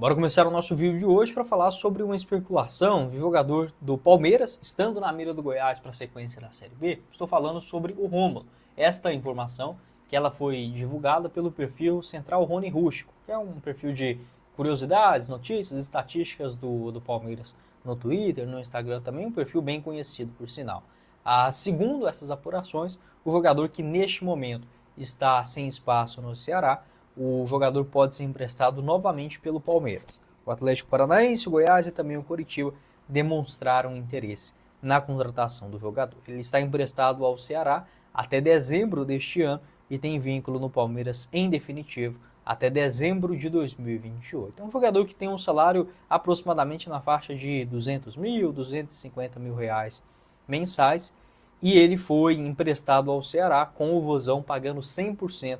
Bora começar o nosso vídeo de hoje para falar sobre uma especulação de jogador do Palmeiras estando na mira do Goiás para a sequência da Série B. Estou falando sobre o Rômulo. Esta informação que ela foi divulgada pelo perfil Central Rony Rústico, que é um perfil de curiosidades, notícias, estatísticas do Palmeiras no Twitter, no Instagram também, um perfil bem conhecido por sinal. Segundo essas apurações, o jogador que neste momento está sem espaço no Ceará, o jogador pode ser emprestado novamente pelo Palmeiras. O Atlético Paranaense, o Goiás e também o Coritiba demonstraram interesse na contratação do jogador. Ele está emprestado ao Ceará até dezembro deste ano e tem vínculo no Palmeiras em definitivo até dezembro de 2028. É um jogador que tem um salário aproximadamente na faixa de 200 mil, 250 mil reais mensais e ele foi emprestado ao Ceará com o Vozão pagando 100%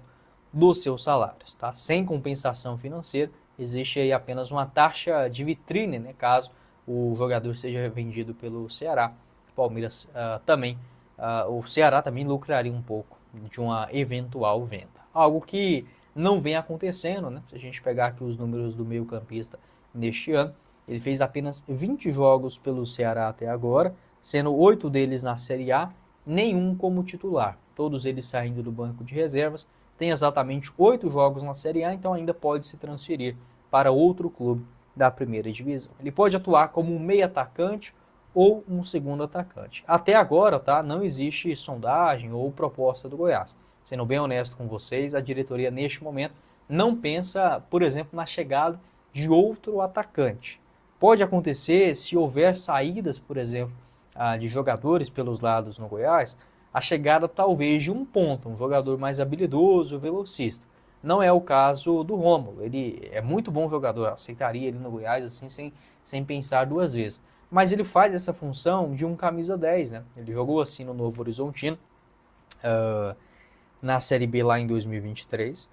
dos seus salários, tá? Sem compensação financeira, existe aí apenas uma taxa de vitrine, né? Caso o jogador seja vendido pelo Ceará, o Palmeiras o Ceará também lucraria um pouco de uma eventual venda. Algo que não vem acontecendo, né? Se a gente pegar aqui os números do meio-campista neste ano, ele fez apenas 20 jogos pelo Ceará até agora, sendo 8 deles na Série A, nenhum como titular, todos eles saindo do banco de reservas. Tem exatamente 8 jogos na Série A, então ainda pode se transferir para outro clube da primeira divisão. Ele pode atuar como um meio atacante ou um segundo atacante. Até agora, tá, não existe sondagem ou proposta do Goiás. Sendo bem honesto com vocês, a diretoria neste momento não pensa, por exemplo, na chegada de outro atacante. Pode acontecer se houver saídas, por exemplo, de jogadores pelos lados no Goiás, a chegada talvez de um ponta, um jogador mais habilidoso, velocista. Não é o caso do Rômulo, ele é muito bom jogador, eu aceitaria ele no Goiás assim sem pensar duas vezes. Mas ele faz essa função de um camisa 10, né? Ele jogou assim no Novo Horizontino, na Série B lá em 2023,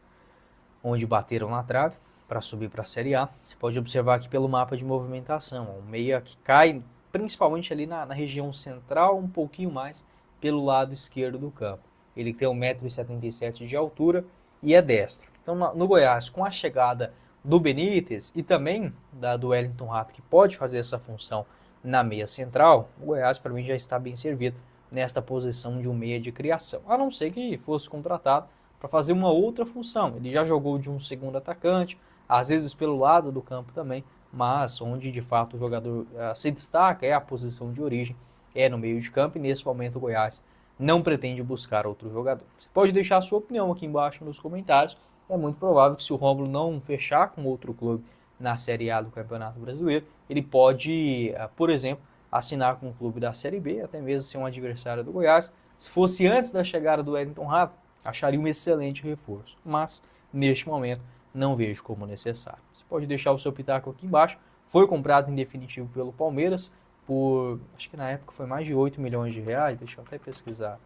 onde bateram na trave para subir para a Série A. Você pode observar aqui pelo mapa de movimentação, um meia que cai principalmente ali na região central, um pouquinho mais pelo lado esquerdo do campo. Ele tem 1,77 m de altura e é destro. Então no Goiás, com a chegada do Benítez e também do Wellington Rato, que pode fazer essa função na meia central, o Goiás para mim já está bem servido nesta posição de um meia de criação, a não ser que fosse contratado para fazer uma outra função. Ele já jogou de um segundo atacante, às vezes pelo lado do campo também, mas onde de fato o jogador se destaca é a posição de origem, é no meio de campo, e nesse momento o Goiás não pretende buscar outro jogador. Você pode deixar a sua opinião aqui embaixo nos comentários. É muito provável que se o Rômulo não fechar com outro clube na Série A do Campeonato Brasileiro, ele pode, por exemplo, assinar com um clube da Série B, até mesmo ser um adversário do Goiás. Se fosse antes da chegada do Wellington Rato, acharia um excelente reforço, mas neste momento não vejo como necessário. Você pode deixar o seu pitaco aqui embaixo. Foi comprado em definitivo pelo Palmeiras por, acho que na época foi mais de 8 milhões de reais, deixa eu até pesquisar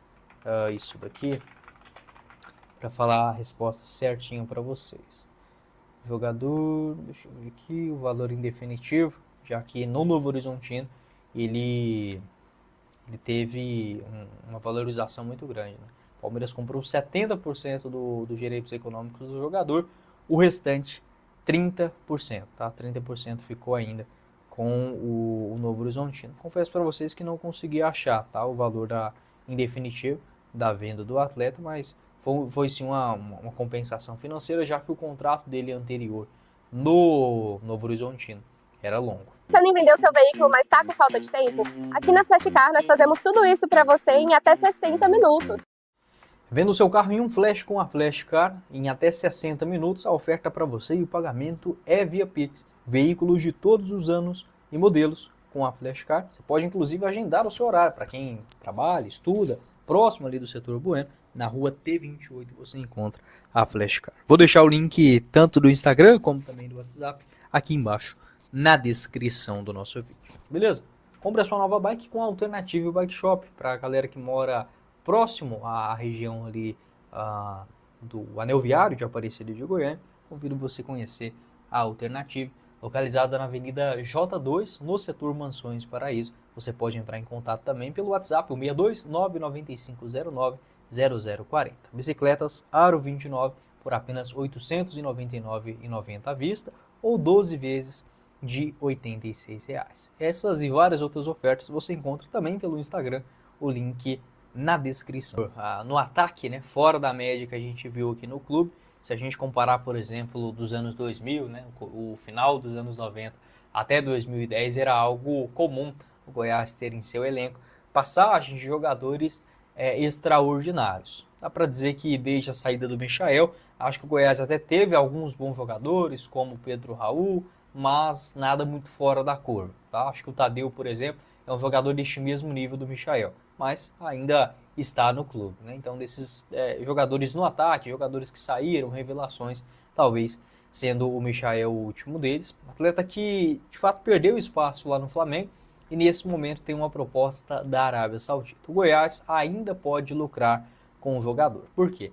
isso daqui, para falar a resposta certinho para vocês. Jogador, deixa eu ver aqui, o valor em definitivo, já que no Novo Horizontino ele teve uma valorização muito grande, né? O Palmeiras comprou 70% dos direitos econômicos do jogador, o restante 30%, tá? 30% ficou ainda com o Novo Horizontino. Confesso para vocês que não consegui achar, tá, o valor em definitivo da venda do atleta, mas foi sim uma compensação financeira, já que o contrato dele anterior no Novo Horizontino era longo. Pensando em vender o seu veículo, mas está com falta de tempo? Aqui na Flashcar nós fazemos tudo isso para você em até 60 minutos. Venda o seu carro em um flash com a Flashcar em até 60 minutos, a oferta para você e o pagamento é via Pix. Veículos de todos os anos e modelos com a Flashcar. Você pode inclusive agendar o seu horário para quem trabalha, estuda, próximo ali do setor Bueno, na rua T28 você encontra a Flashcar. Vou deixar o link tanto do Instagram como também do WhatsApp aqui embaixo na descrição do nosso vídeo. Beleza? Compre a sua nova bike com a Alternative Bike Shop para a galera que mora próximo à região ali do Anel Viário de Aparecida de Goiânia. Convido você a conhecer a Alternative, localizada na Avenida J2, no setor Mansões Paraíso. Você pode entrar em contato também pelo WhatsApp, o 62 99509 0040. Bicicletas Aro 29 por apenas R$ 899,90 à vista ou 12 vezes de R$ 86. Essas e várias outras ofertas você encontra também pelo Instagram, o link na descrição. No ataque, né, fora da média que a gente viu aqui no clube, se a gente comparar, por exemplo, dos anos 2000, né, o final dos anos 90 até 2010, era algo comum o Goiás ter em seu elenco passagem de jogadores extraordinários. Dá para dizer que desde a saída do Michael, acho que o Goiás até teve alguns bons jogadores, como o Pedro Raul, mas nada muito fora da curva. Tá? Acho que o Tadeu, por exemplo, é um jogador deste mesmo nível do Michael, mas ainda está no clube. Né? Então, desses jogadores no ataque, jogadores que saíram, revelações, talvez sendo o Michael o último deles. Atleta que, de fato, perdeu espaço lá no Flamengo e, nesse momento, tem uma proposta da Arábia Saudita. O Goiás ainda pode lucrar com o jogador. Por quê?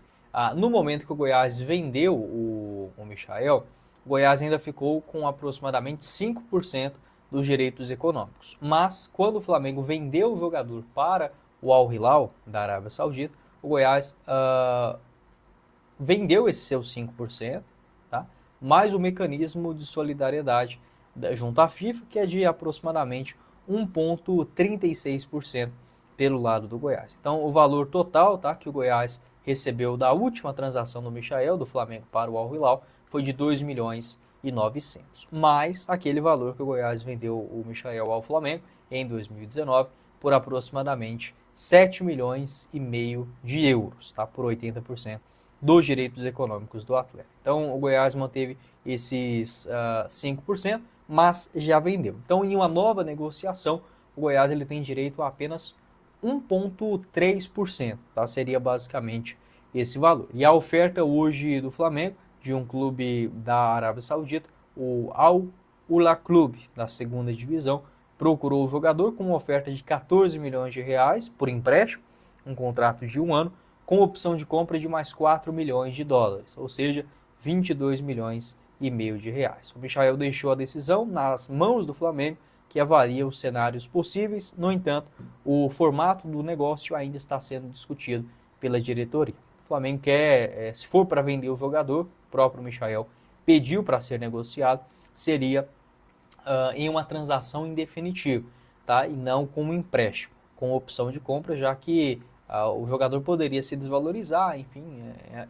No momento que o Goiás vendeu o Michael, o Goiás ainda ficou com aproximadamente 5% dos direitos econômicos. Mas, quando o Flamengo vendeu o jogador para o Al Hilal, da Arábia Saudita, o Goiás vendeu esse seu 5%, tá? Mais o mecanismo de solidariedade junto à FIFA, que é de aproximadamente 1,36% pelo lado do Goiás. Então, o valor total, tá, que o Goiás recebeu da última transação do Michael, do Flamengo para o Al Hilal, foi de 2 milhões e 900, mais aquele valor que o Goiás vendeu o Michael ao Flamengo em 2019 por aproximadamente 7 milhões e meio de euros, tá, por 80% dos direitos econômicos do atleta. Então, o Goiás manteve esses 5%, mas já vendeu. Então, em uma nova negociação, o Goiás ele tem direito a apenas 1,3%, tá? Seria basicamente esse valor. E a oferta hoje do Flamengo, de um clube da Arábia Saudita, o Al Ula Clube, da segunda divisão, procurou o jogador com uma oferta de 14 milhões de reais por empréstimo, um contrato de 1 ano, com opção de compra de mais 4 milhões de dólares, ou seja, 22 milhões e meio de reais. O Michael deixou a decisão nas mãos do Flamengo, que avalia os cenários possíveis. No entanto, o formato do negócio ainda está sendo discutido pela diretoria. O Flamengo quer, se for para vender o jogador, o próprio Michael pediu para ser negociado, seria em uma transação em definitivo, tá? E não com um empréstimo, com opção de compra, já que o jogador poderia se desvalorizar, enfim,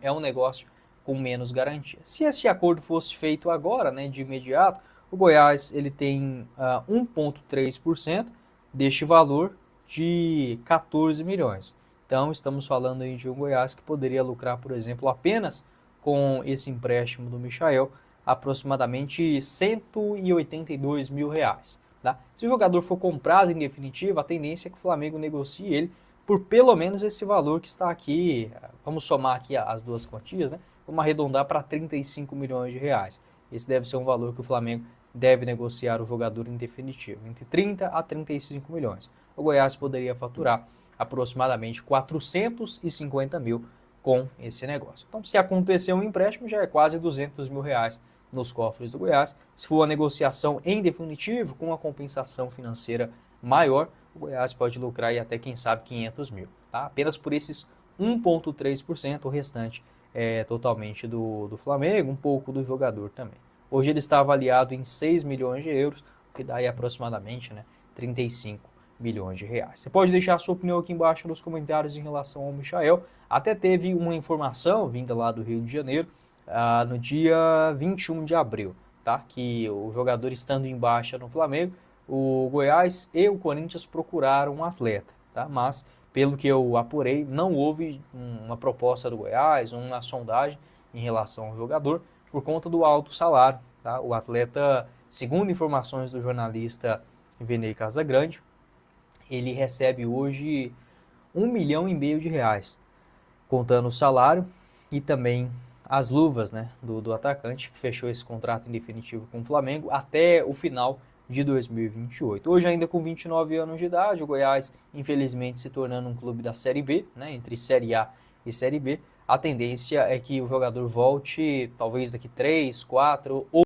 é um negócio com menos garantia. Se esse acordo fosse feito agora, né, de imediato, o Goiás ele tem 1,3% deste valor de 14 milhões. Então, estamos falando aí de um Goiás que poderia lucrar, por exemplo, apenas com esse empréstimo do Michael, aproximadamente 182 mil reais. Tá? Se o jogador for comprado em definitivo, a tendência é que o Flamengo negocie ele por pelo menos esse valor que está aqui. Vamos somar aqui as duas quantias, né? Vamos arredondar para 35 milhões de reais. Esse deve ser um valor que o Flamengo deve negociar o jogador em definitivo, entre 30 a 35 milhões. O Goiás poderia faturar aproximadamente 450 mil com esse negócio. Então, se acontecer um empréstimo, já é quase 200 mil reais nos cofres do Goiás. Se for uma negociação em definitivo, com uma compensação financeira maior, o Goiás pode lucrar e até, quem sabe, 500 mil. Tá? Apenas por esses 1,3%, o restante é totalmente do Flamengo, um pouco do jogador também. Hoje ele está avaliado em 6 milhões de euros, o que dá aí aproximadamente 35 milhões de reais. Você pode deixar a sua opinião aqui embaixo nos comentários em relação ao Michael. Até teve uma informação vinda lá do Rio de Janeiro, no dia 21 de abril, tá? Que o jogador estando em baixa no Flamengo, o Goiás e o Corinthians procuraram um atleta, tá? Mas, pelo que eu apurei, não houve uma proposta do Goiás, uma sondagem em relação ao jogador, por conta do alto salário, tá? O atleta, segundo informações do jornalista Venei Casagrande, ele recebe hoje 1,5 milhão de reais, contando o salário e também as luvas, né, do atacante, que fechou esse contrato em definitivo com o Flamengo até o final de 2028. Hoje, ainda com 29 anos de idade, o Goiás, infelizmente, se tornando um clube da Série B, né, entre Série A e Série B, a tendência é que o jogador volte talvez daqui 3, 4 ou